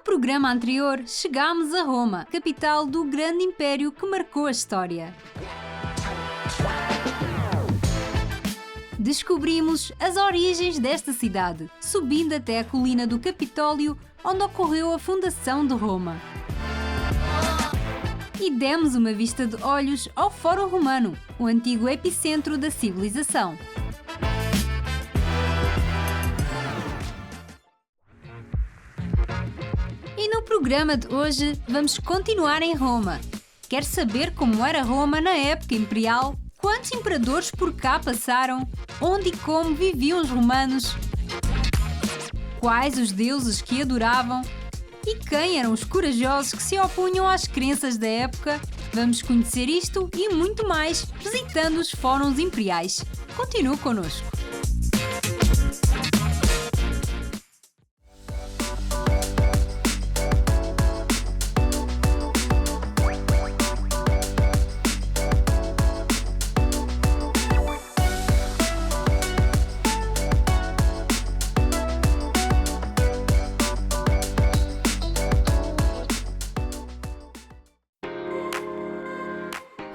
programa anterior, chegámos a Roma, capital do grande império que marcou a história. Descobrimos as origens desta cidade, subindo até a colina do Capitólio, onde ocorreu a fundação de Roma. E demos uma vista de olhos ao Fórum Romano, o antigo epicentro da civilização. E no programa de hoje vamos continuar em Roma. Quer saber como era Roma na época imperial? Quantos imperadores por cá passaram? Onde e como viviam os romanos? Quais os deuses que adoravam? E quem eram os corajosos que se opunham às crenças da época? Vamos conhecer isto e muito mais visitando os fóruns imperiais. Continue connosco!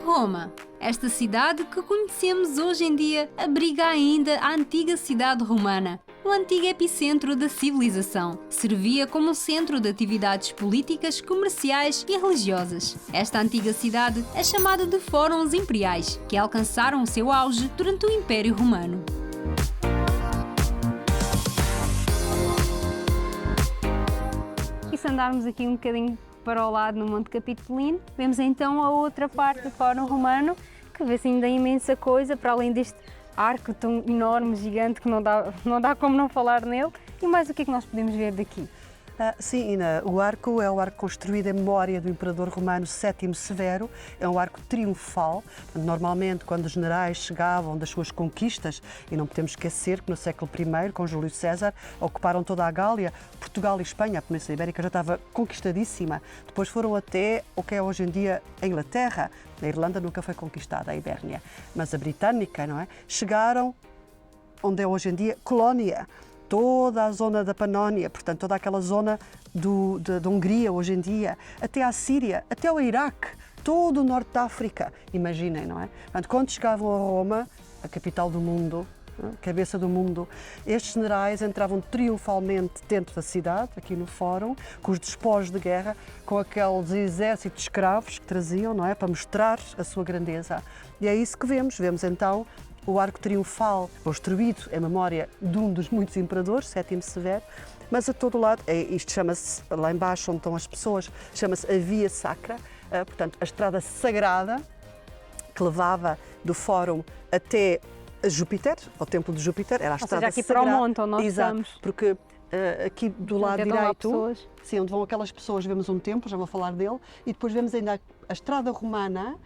Roma. Esta cidade que conhecemos hoje em dia abriga ainda a antiga cidade romana, o antigo epicentro da civilização. Servia como centro de atividades políticas, comerciais e religiosas. Esta antiga cidade é chamada de Fóruns Imperiais, que alcançaram o seu auge durante o Império Romano. E se andarmos aqui um bocadinho para o lado no Monte Capitolino, vemos então a outra parte do Fórum Romano, que vê-se ainda imensa coisa, para além deste arco tão enorme, gigante, que não dá como não falar nele. E mais o que é que nós podemos ver daqui? Sim, Ina, o arco é um arco construído em memória do imperador romano Sétimo Severo, é um arco triunfal. Normalmente, quando os generais chegavam das suas conquistas, e não podemos esquecer que no século I, com Júlio César, ocuparam toda a Gália, Portugal e Espanha, a Península Ibérica já estava conquistadíssima. Depois foram até o que é hoje em dia a Inglaterra. A Irlanda nunca foi conquistada, a Ibérnia, mas a britânica, não é? Chegaram onde é hoje em dia Colónia, toda a zona da Panónia, portanto, toda aquela zona da Hungria hoje em dia, até à Síria, até ao Iraque, todo o norte da África. Imaginem, não é? Portanto, quando chegavam a Roma, a capital do mundo, cabeça do mundo, estes generais entravam triunfalmente dentro da cidade, aqui no Fórum, com os despojos de guerra, com aqueles exércitos de escravos que traziam, não é? Para mostrar a sua grandeza. E é isso que vemos. Vemos então o arco triunfal construído em memória de um dos muitos imperadores, Sétimo Severo, mas a todo lado, isto chama-se, lá embaixo onde estão as pessoas, chama-se a Via Sacra, portanto, a estrada sagrada que levava do Fórum até Júpiter, ao Templo de Júpiter, era a estrada aqui sagrada. Para o monte onde nós Exato, estamos. porque aqui do lado direito, sim, onde vão aquelas pessoas, vemos um templo, já vou falar dele, e depois vemos ainda a estrada romana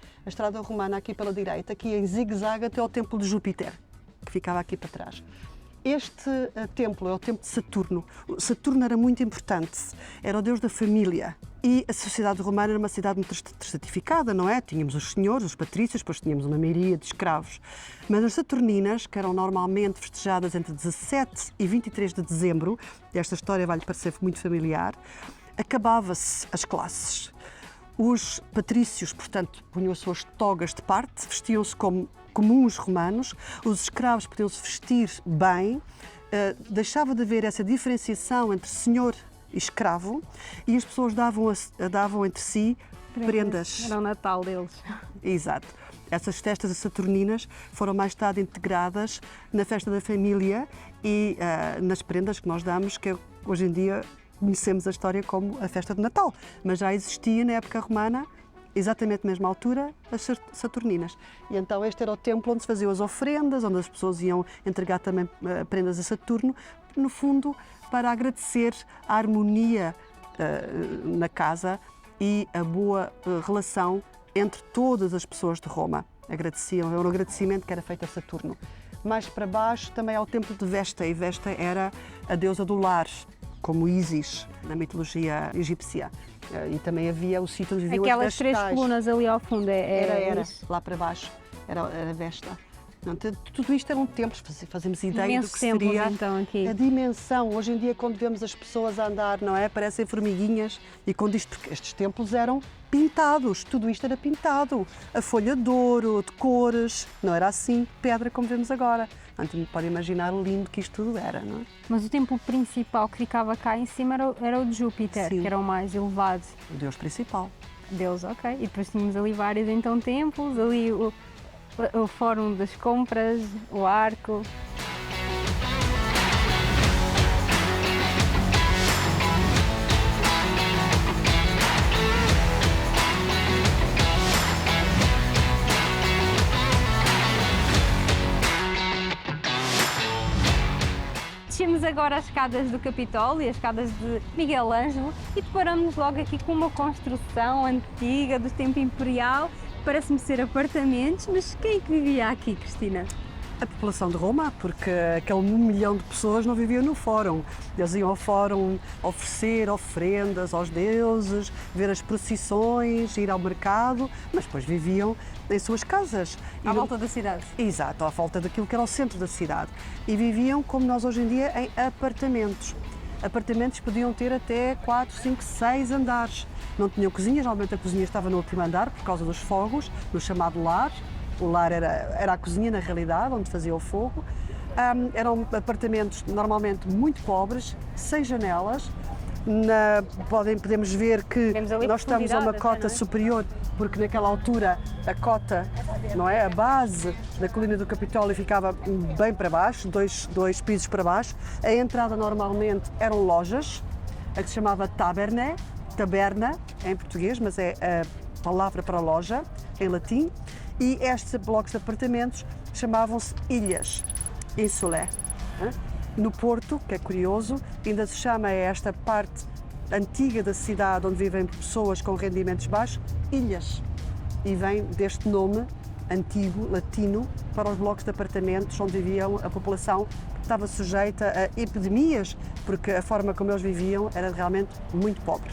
aqui pela direita, aqui em zigue-zague até ao Templo de Júpiter, que ficava aqui para trás. Este templo é o templo de Saturno. Saturno era muito importante, era o deus da família. E a sociedade romana era uma cidade muito estratificada, não é? Tínhamos os senhores, os patrícios, depois tínhamos uma maioria de escravos. Mas as saturninas, que eram normalmente festejadas entre 17 e 23 de dezembro, e esta história vai-lhe parecer muito familiar, acabava-se as classes. Os patrícios, portanto, punham as suas togas de parte, vestiam-se como comuns romanos, os escravos podiam-se vestir bem, deixava de haver essa diferenciação entre senhor e escravo, e as pessoas davam entre si prendas. Era o Natal deles. Exato. Essas festas saturninas foram mais tarde integradas na festa da família e nas prendas que nós damos, que hoje em dia conhecemos a história como a festa de Natal, mas já existia na época romana, exatamente na mesma altura, as saturninas. E então este era o templo onde se faziam as ofrendas, onde as pessoas iam entregar também prendas a Saturno, no fundo para agradecer a harmonia na casa e a boa relação entre todas as pessoas de Roma. Agradeciam, era um agradecimento que era feito a Saturno. Mais para baixo também há o templo de Vesta, e Vesta era a deusa do lar, como Ísis, na mitologia egípcia. E também havia o sítio onde viviam aquelas as vestais. Três colunas ali ao fundo, Era isso. lá para baixo, era Vesta. Portanto, tudo isto eram templos, fazemos ideia Imensos do que templos, seria então, aqui. a dimensão. Hoje em dia, quando vemos as pessoas a andar, não é? Parecem formiguinhas. E quando isto, porque estes templos eram pintados, tudo isto era pintado. A folha de ouro, de cores, não era assim, pedra como vemos agora. Portanto, podem imaginar o lindo que isto tudo era, não é? Mas o templo principal que ficava cá em cima era o de Júpiter, Sim. que era o mais elevado. O Deus principal. Deus, ok. E depois tínhamos ali vários então templos, ali o Fórum das Compras, o Arco. Descemos agora as escadas do Capitólio, as escadas de Miguel Ângelo, e deparamos logo aqui com uma construção antiga do tempo imperial. Parece-me ser apartamentos, mas quem é que vivia aqui, Cristina? A população de Roma, porque aquele 1 milhão de pessoas não viviam no fórum. Eles iam ao fórum oferecer oferendas aos deuses, ver as procissões, ir ao mercado, mas depois viviam em suas casas. À volta da cidade. Exato, à volta daquilo que era o centro da cidade. E viviam, como nós hoje em dia, em apartamentos. Apartamentos podiam ter até 4, 5, 6 andares. Não tinham cozinhas, normalmente a cozinha estava no último andar por causa dos fogos, no chamado lar. O lar era a cozinha, na realidade, onde fazia o fogo. Eram apartamentos normalmente muito pobres, sem janelas. Podemos ver que nós estamos a uma cota superior, porque naquela altura a cota, não é? A base da colina do Capitólio ficava bem para baixo, dois pisos para baixo. A entrada normalmente eram lojas, a que se chamava taberna em português, mas é a palavra para loja em latim. E estes blocos de apartamentos chamavam-se ilhas, insulé. No Porto, que é curioso, ainda se chama esta parte antiga da cidade onde vivem pessoas com rendimentos baixos, ilhas. E vem deste nome antigo, latino, para os blocos de apartamentos onde viviam a população que estava sujeita a epidemias, porque a forma como eles viviam era realmente muito pobre.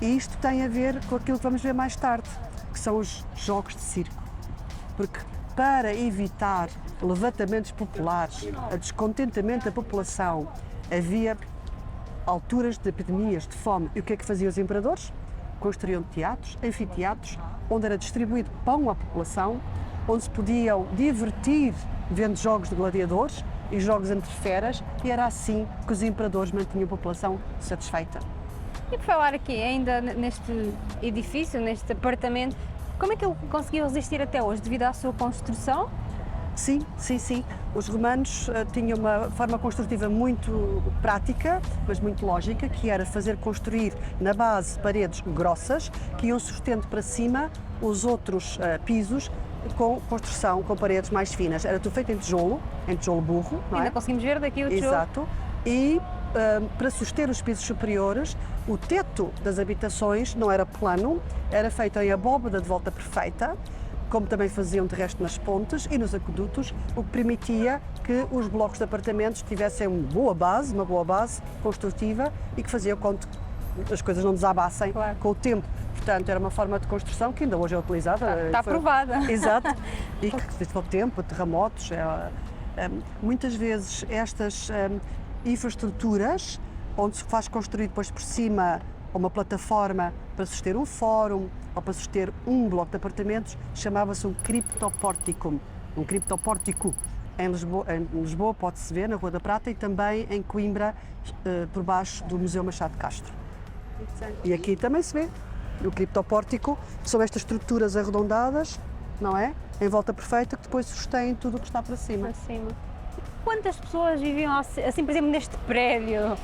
E isto tem a ver com aquilo que vamos ver mais tarde, que são os jogos de circo. Porque para evitar levantamentos populares, a descontentamento da população, havia alturas de epidemias, de fome. E o que é que faziam os imperadores? Construíam teatros, anfiteatros, onde era distribuído pão à população, onde se podiam divertir vendo jogos de gladiadores e jogos entre feras, e era assim que os imperadores mantinham a população satisfeita. E por falar aqui, ainda neste edifício, neste apartamento, como é que ele conseguiu resistir até hoje, devido à sua construção? Sim. Os romanos tinham uma forma construtiva muito prática, mas muito lógica, que era fazer construir na base paredes grossas, que iam sustento para cima os outros pisos com construção com paredes mais finas. Era tudo feito em tijolo burro, não é? Ainda conseguimos ver daqui o tijolo. Exato. E para suster os pisos superiores, o teto das habitações não era plano, era feito em abóbada de volta perfeita, como também faziam de resto nas pontes e nos aquedutos, o que permitia que os blocos de apartamentos tivessem uma boa base construtiva e que fazia com que as coisas não desabassem com o tempo. Portanto, era uma forma de construção que ainda hoje é utilizada. Está aprovada. Exato. E que resistiu ao tempo, terremotos. Muitas vezes estas infraestruturas, onde se faz construir depois por cima uma plataforma para suster um fórum ou para suster um bloco de apartamentos, chamava-se um criptopórtico. Um criptopórtico. Em Lisboa pode-se ver, na Rua da Prata, e também em Coimbra, por baixo do Museu Machado de Castro. E aqui também se vê. O criptopórtico são estas estruturas arredondadas, não é? Em volta perfeita, que depois sustêm tudo o que está para cima. Quantas pessoas viviam assim, por exemplo, neste prédio?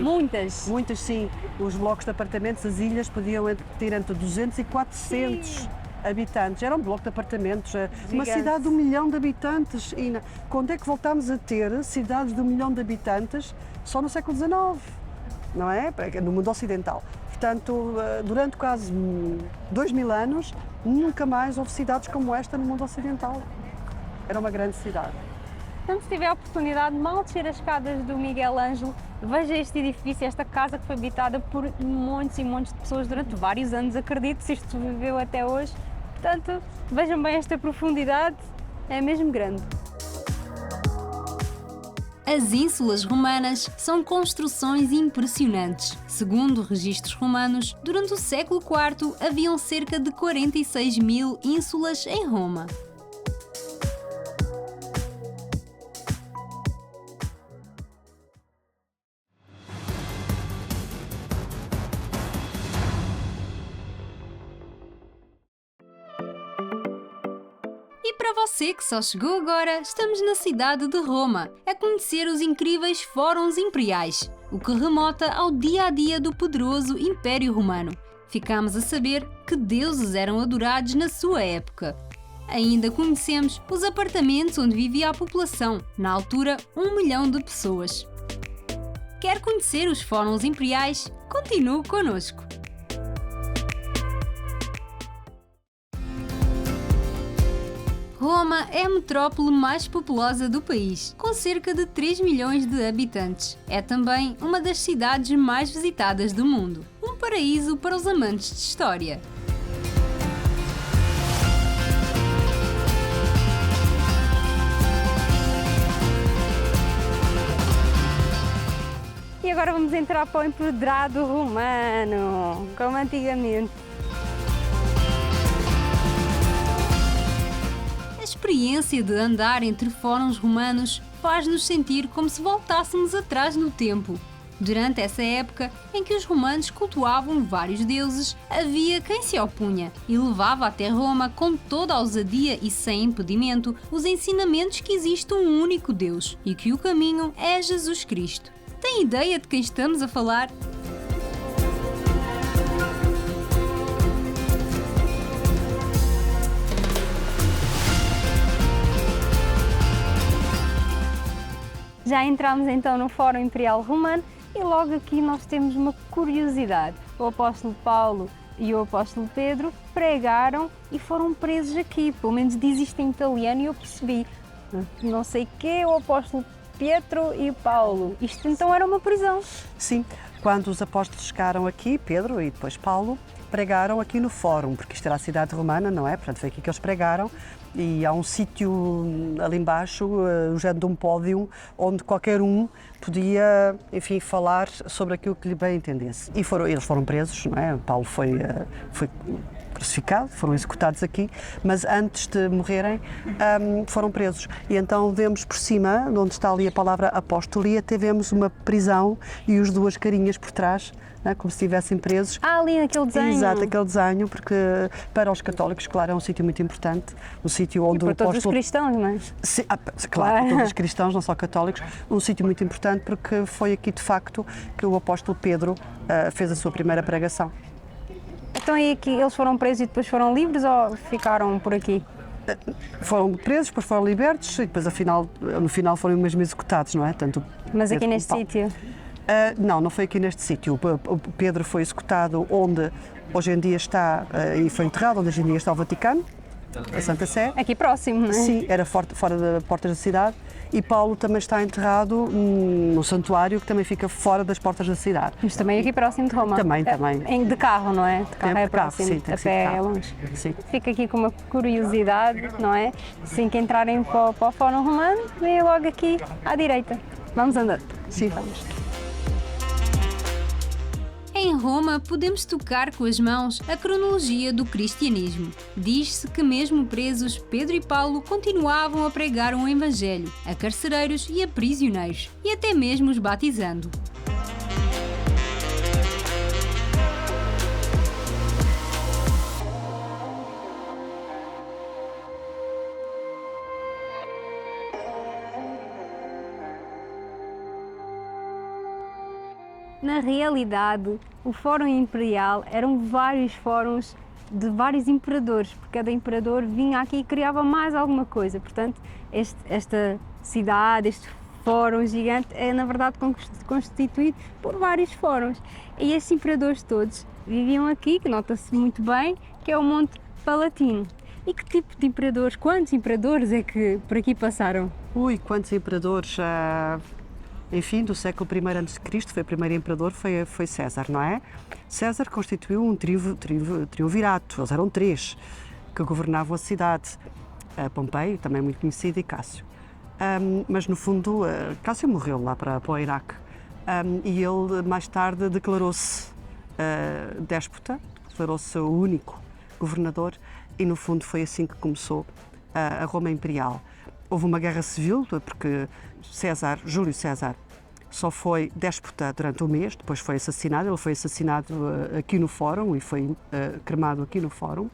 Muitas. Muitas, sim. Os blocos de apartamentos, as ilhas, podiam ter entre 200 e 400 habitantes. Era um bloco de apartamentos. Uma cidade de 1 milhão de habitantes. E quando é que voltámos a ter cidades de 1 milhão de habitantes? Só no século XIX, não é? No mundo ocidental. Portanto, durante quase 2000 anos, nunca mais houve cidades como esta no mundo ocidental. Era uma grande cidade. Então, se tiver a oportunidade de mal descer as escadas do Miguel Ângelo, veja este edifício, esta casa que foi habitada por montes e montes de pessoas durante vários anos, acredito, se isto viveu até hoje. Portanto, vejam bem esta profundidade É mesmo grande. As ínsulas romanas são construções impressionantes. Segundo registros romanos, durante o século IV haviam cerca de 46.000 ínsulas em Roma. E para você que só chegou agora, estamos na cidade de Roma, a conhecer os incríveis Fóruns Imperiais, o que remota ao dia-a-dia do poderoso Império Romano. Ficamos a saber que deuses eram adorados na sua época. Ainda conhecemos os apartamentos onde vivia a população, na altura 1 milhão de pessoas. Quer conhecer os Fóruns Imperiais? Continue connosco! Roma é a metrópole mais populosa do país, com cerca de 3 milhões de habitantes. É também uma das cidades mais visitadas do mundo, um paraíso para os amantes de história. E agora vamos entrar para o empedrado romano, como antigamente. A experiência de andar entre fóruns romanos faz-nos sentir como se voltássemos atrás no tempo. Durante essa época em que os romanos cultuavam vários deuses, havia quem se opunha e levava até Roma com toda a ousadia e sem impedimento os ensinamentos que existe um único Deus e que o caminho é Jesus Cristo. Tem ideia de quem estamos a falar? Já entramos então no Fórum Imperial Romano e logo aqui nós temos uma curiosidade. O apóstolo Paulo e o apóstolo Pedro pregaram e foram presos aqui, pelo menos diz isto em italiano e eu percebi. Não sei quê, o apóstolo Pietro e Paulo. Isto então era uma prisão. Sim, quando os apóstolos chegaram aqui, Pedro e depois Paulo, pregaram aqui no Fórum, porque isto era a cidade romana, não é? Portanto, foi aqui que eles pregaram. E há um sítio ali embaixo, o género de um pódio, onde qualquer um podia, enfim, falar sobre aquilo que lhe bem entendesse. E eles foram presos, não é? Paulo foi crucificado, foram executados aqui, mas antes de morrerem foram presos. E então vemos por cima, onde está ali a palavra apostolia, até vemos uma prisão e os duas carinhas por trás, como se estivessem presos. Ah, ali naquele desenho. Exato, aquele desenho, porque para os católicos, claro, é um sítio muito importante, um sítio onde e para todos os cristãos, não é? Sim, claro, para todos os cristãos, não só católicos, um sítio muito importante porque foi aqui, de facto, que o apóstolo Pedro fez a sua primeira pregação. Então e aqui eles foram presos e depois foram livres ou ficaram por aqui? Foram presos, depois foram libertos e depois, no final, foram mesmo executados, não é? Tanto mas aqui neste sítio? Não foi aqui neste sítio. O Pedro foi executado onde hoje em dia está, e foi enterrado, onde hoje em dia está o Vaticano, a Santa Sé. Aqui próximo, não é? Sim, era fora das portas da cidade. E Paulo também está enterrado no santuário, que também fica fora das portas da cidade. Mas também aqui próximo de Roma. Também. De carro, não é? De carro é próximo, sim, a pé é longe. Sim. Fica aqui com uma curiosidade, não é? Assim que entrarem para o Fórum Romano, vem logo aqui à direita. Vamos andando. Sim, vamos. Em Roma, podemos tocar com as mãos a cronologia do cristianismo. Diz-se que mesmo presos, Pedro e Paulo continuavam a pregar um evangelho a carcereiros e a prisioneiros, e até mesmo os batizando. Na realidade, o Fórum Imperial eram vários fóruns de vários imperadores, porque cada imperador vinha aqui e criava mais alguma coisa. Portanto, esta cidade, este fórum gigante é na verdade constituído por vários fóruns. E estes imperadores todos viviam aqui, que nota-se muito bem, que é o Monte Palatino. E que tipo de imperadores, quantos imperadores é que por aqui passaram? Quantos imperadores! Enfim, do século I a.C., foi o primeiro imperador, foi César, não é? César constituiu um triunvirato, eles eram 3 que governavam a cidade. Pompeu, também muito conhecido, e Cássio. Mas no fundo, Cássio morreu lá para o Iraque. E ele mais tarde declarou-se déspota, declarou-se o único governador, e no fundo foi assim que começou a Roma Imperial. Houve uma guerra civil, porque Júlio César, só foi déspota durante um mês, depois foi assassinado. Ele foi assassinado aqui no Fórum e foi cremado aqui no Fórum,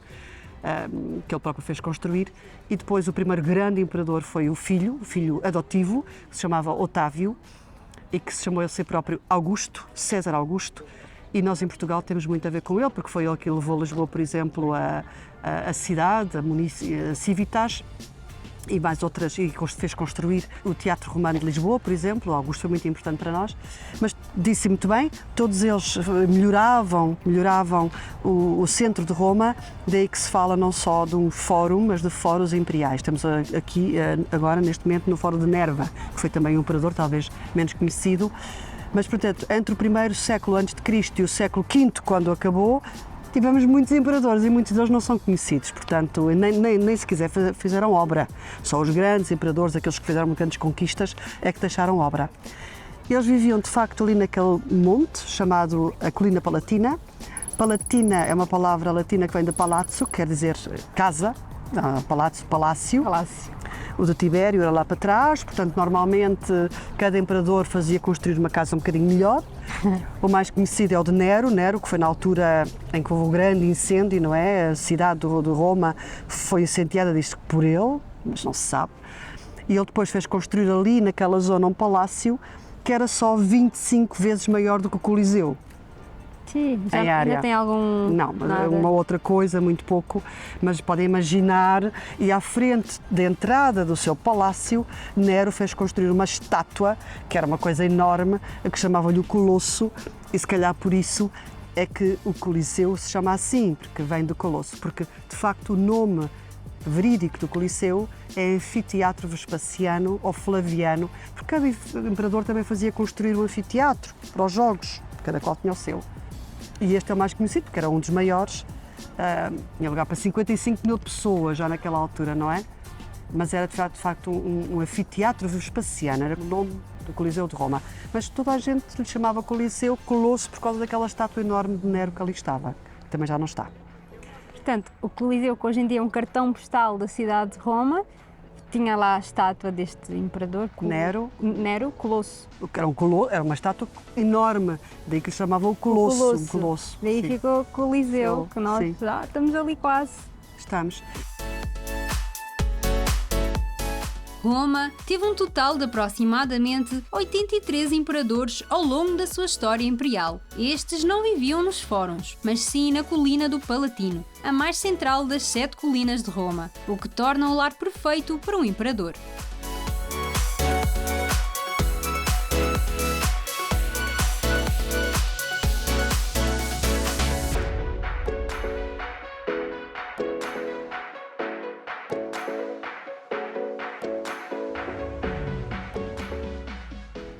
que ele próprio fez construir. E depois o primeiro grande imperador foi o filho adotivo, que se chamava Otávio, e que se chamou ele si próprio Augusto, César Augusto. E nós em Portugal temos muito a ver com ele, porque foi ele que levou Lisboa, por exemplo, a cidade, a Civitas, e mais outras, e fez construir o Teatro Romano de Lisboa, por exemplo. O Augusto foi muito importante para nós, mas disse muito bem, todos eles melhoravam o centro de Roma, daí que se fala não só de um fórum, mas de fóruns imperiais. Estamos aqui agora, neste momento, no Fórum de Nerva, que foi também um imperador, talvez menos conhecido, mas, portanto, entre o primeiro século antes de Cristo e o século V, quando acabou, tivemos muitos imperadores e muitos deles não são conhecidos, portanto, nem se quiser fizeram obra. Só os grandes imperadores, aqueles que fizeram grandes conquistas, é que deixaram obra. Eles viviam, de facto, ali naquele monte, chamado a Colina Palatina. Palatina é uma palavra latina que vem de palazzo, quer dizer casa, palácio. O de Tibério era lá para trás, portanto, normalmente cada imperador fazia construir uma casa um bocadinho melhor. O mais conhecido é o de Nero, que foi na altura em que houve um grande incêndio, não é? A cidade de Roma foi incendiada, diz-se por ele, mas não se sabe. E ele depois fez construir ali, naquela zona, um palácio que era só 25 vezes maior do que o Coliseu. Sim, ainda tem algum... Não, uma outra coisa, muito pouco, mas podem imaginar, e à frente da entrada do seu palácio, Nero fez construir uma estátua, que era uma coisa enorme, que chamavam-lhe o Colosso, e se calhar por isso é que o Coliseu se chama assim, porque vem do Colosso, porque de facto o nome verídico do Coliseu é Anfiteatro Vespasiano ou Flaviano, porque cada imperador também fazia construir um anfiteatro para os jogos, cada qual tinha o seu. E este é o mais conhecido, porque era um dos maiores, tinha lugar para 55 mil pessoas já naquela altura, não é? Mas era de facto um anfiteatro vespasiano, era o nome do Coliseu de Roma. Mas toda a gente lhe chamava Coliseu Colosso por causa daquela estátua enorme de Nero que ali estava, que também já não está. Portanto, o Coliseu, que hoje em dia é um cartão postal da cidade de Roma, tinha lá a estátua deste imperador, Nero, Colosso. Era uma estátua enorme, daí que se chamava o Colosso. Um Colosso. Daí sim. ficou o Coliseu, que nós sim. já estamos ali quase. Estamos. Roma teve um total de aproximadamente 83 imperadores ao longo da sua história imperial. Estes não viviam nos fóruns, mas sim na colina do Palatino, a mais central das 7 colinas de Roma, o que torna o lar perfeito para um imperador.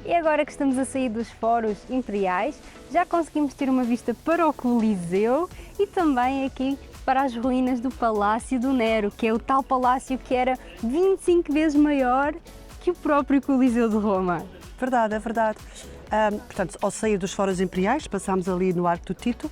E agora que estamos a sair dos fóruns imperiais, já conseguimos ter uma vista para o Coliseu e também aqui para as ruínas do Palácio do Nero, que é o tal palácio que era 25 vezes maior que o próprio Coliseu de Roma. Verdade, é verdade. Portanto, ao sair dos fóruns imperiais, passámos ali no Arco do Tito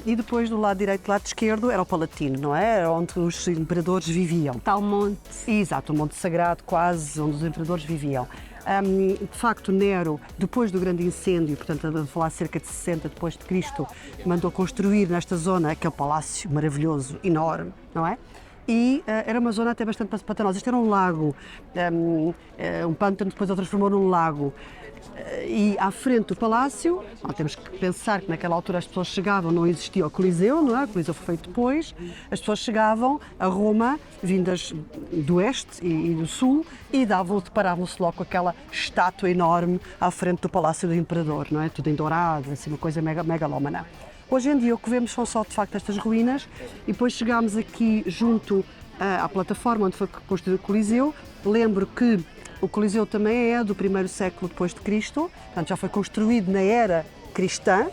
e depois do lado direito e do lado esquerdo era o Palatino, não é? Era onde os imperadores viviam. Tal monte. Exato, o monte sagrado quase, onde os imperadores viviam. De facto, Nero, depois do grande incêndio, portanto, a falar cerca de 60 depois de Cristo, mandou construir nesta zona aquele palácio maravilhoso, enorme, não é? E era uma zona até bastante pantanosa. Isto era um lago, um pântano depois o transformou num lago. E à frente do palácio, temos que pensar que naquela altura as pessoas chegavam, não existia o Coliseu, não é? O Coliseu foi feito depois, as pessoas chegavam a Roma, vindas do oeste e do sul, e deparavam-se logo com aquela estátua enorme à frente do palácio do imperador, não é? Tudo em dourado, assim, uma coisa megalómana. Hoje em dia o que vemos são só de facto estas ruínas, e depois chegámos aqui junto à plataforma onde foi construído o Coliseu. Lembro que o Coliseu também é do primeiro século depois de Cristo, portanto já foi construído na era cristã,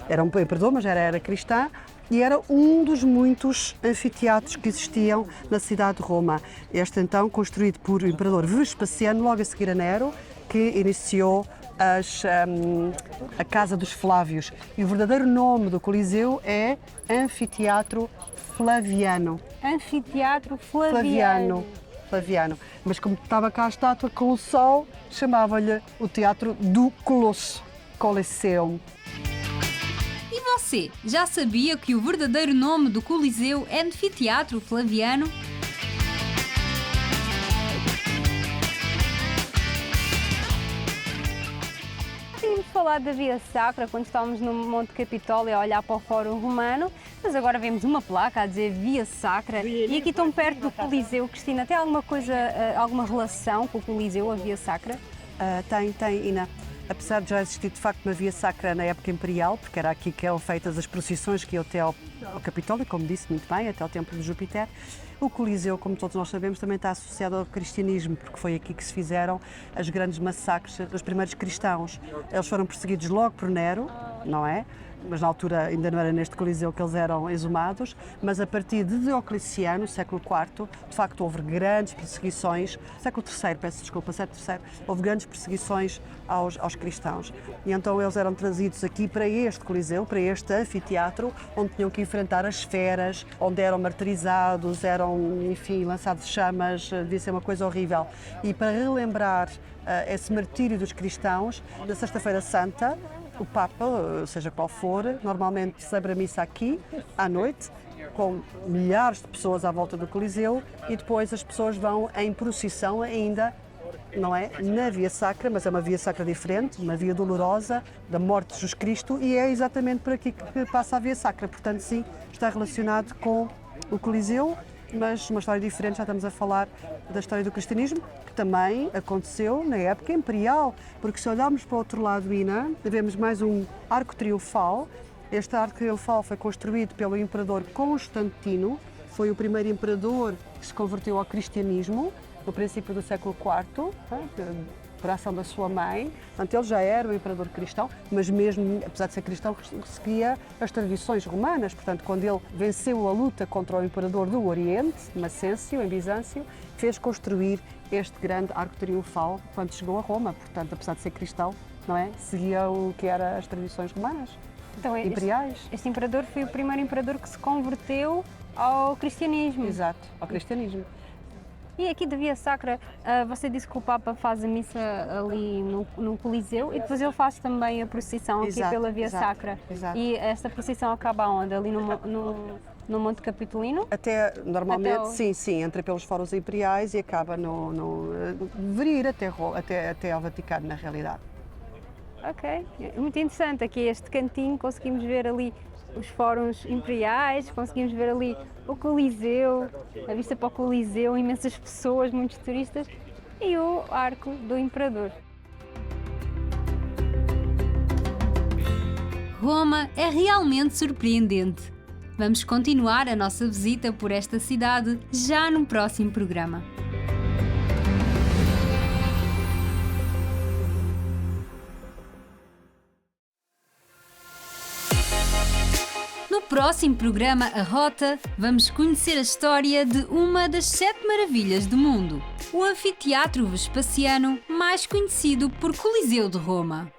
era um imperador, mas era cristã, e era um dos muitos anfiteatros que existiam na cidade de Roma. Este então construído por o imperador Vespasiano, logo a seguir a Nero, que iniciou a Casa dos Flávios. E o verdadeiro nome do Coliseu é Anfiteatro Flaviano. Anfiteatro Flaviano. Flaviano. Mas como estava cá a estátua colossal, chamava-lhe o Teatro do Colosso, Colosseum. E você, já sabia que o verdadeiro nome do Coliseu é Anfiteatro Flaviano? Tínhamos falado da Via Sacra quando estávamos no Monte Capitólio a olhar para o Fórum Romano, mas agora vemos uma placa a dizer Via Sacra e aqui tão perto do Coliseu. Cristina, tem alguma coisa, alguma relação com o Coliseu, a Via Sacra? Tem, Ina. Apesar de já existir de facto uma Via Sacra na época imperial, porque era aqui que eram feitas as procissões que iam até ao Capitólio, como disse muito bem, até ao Templo de Júpiter, o Coliseu, como todos nós sabemos, também está associado ao cristianismo, porque foi aqui que se fizeram as grandes massacres dos primeiros cristãos. Eles foram perseguidos logo por Nero, não é? Mas na altura ainda não era neste Coliseu que eles eram exumados, mas a partir de Diocleciano, século IV, de facto houve grandes perseguições, século III, peço desculpa, século III, houve grandes perseguições aos cristãos. E então eles eram trazidos aqui para este Coliseu, para este anfiteatro, onde tinham que enfrentar as feras, onde eram martirizados, eram, enfim, lançados chamas, devia ser uma coisa horrível. E para relembrar esse martírio dos cristãos, na Sexta-feira Santa, o Papa, seja qual for, normalmente celebra a missa aqui, à noite, com milhares de pessoas à volta do Coliseu e depois as pessoas vão em procissão ainda, não é? Na Via Sacra, mas é uma Via Sacra diferente, uma Via Dolorosa da morte de Jesus Cristo e é exatamente por aqui que passa a Via Sacra. Portanto, sim, está relacionado com o Coliseu, mas uma história diferente, já estamos a falar da história do cristianismo, que também aconteceu na época imperial, porque se olharmos para o outro lado, Ina, vemos mais um arco triunfal. Este arco triunfal foi construído pelo imperador Constantino, foi o primeiro imperador que se converteu ao cristianismo, no princípio do século IV, por ação da sua mãe. Portanto, ele já era um imperador cristão, mas mesmo, apesar de ser cristão, seguia as tradições romanas. Portanto, quando ele venceu a luta contra o imperador do Oriente, Macêncio, em Bizâncio, fez construir este grande arco triunfal quando chegou a Roma. Portanto, apesar de ser cristão, não é? Seguia o que eram as tradições romanas, então, imperiais. Este imperador foi o primeiro imperador que se converteu ao cristianismo. Exato, ao cristianismo. E aqui da Via Sacra, você disse que o Papa faz a missa ali no Coliseu e depois ele faz também a procissão aqui pela Via Sacra. Exato. E esta procissão acaba onde? Ali no Monte Capitolino? Normalmente, sim, entra pelos fóruns imperiais e acaba deveria ir até ao Vaticano, na realidade. Ok, muito interessante. Aqui este cantinho conseguimos ver ali os fóruns imperiais, conseguimos ver ali o Coliseu, a vista para o Coliseu, imensas pessoas, muitos turistas e o Arco do Imperador. Roma é realmente surpreendente. Vamos continuar a nossa visita por esta cidade já no próximo programa. No próximo programa A Rota, vamos conhecer a história de uma das 7 maravilhas do mundo, o Anfiteatro Vespasiano, mais conhecido por Coliseu de Roma.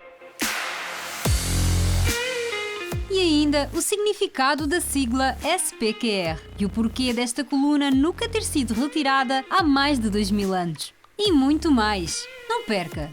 E ainda o significado da sigla SPQR e o porquê desta coluna nunca ter sido retirada há mais de 2000 anos. E muito mais. Não perca!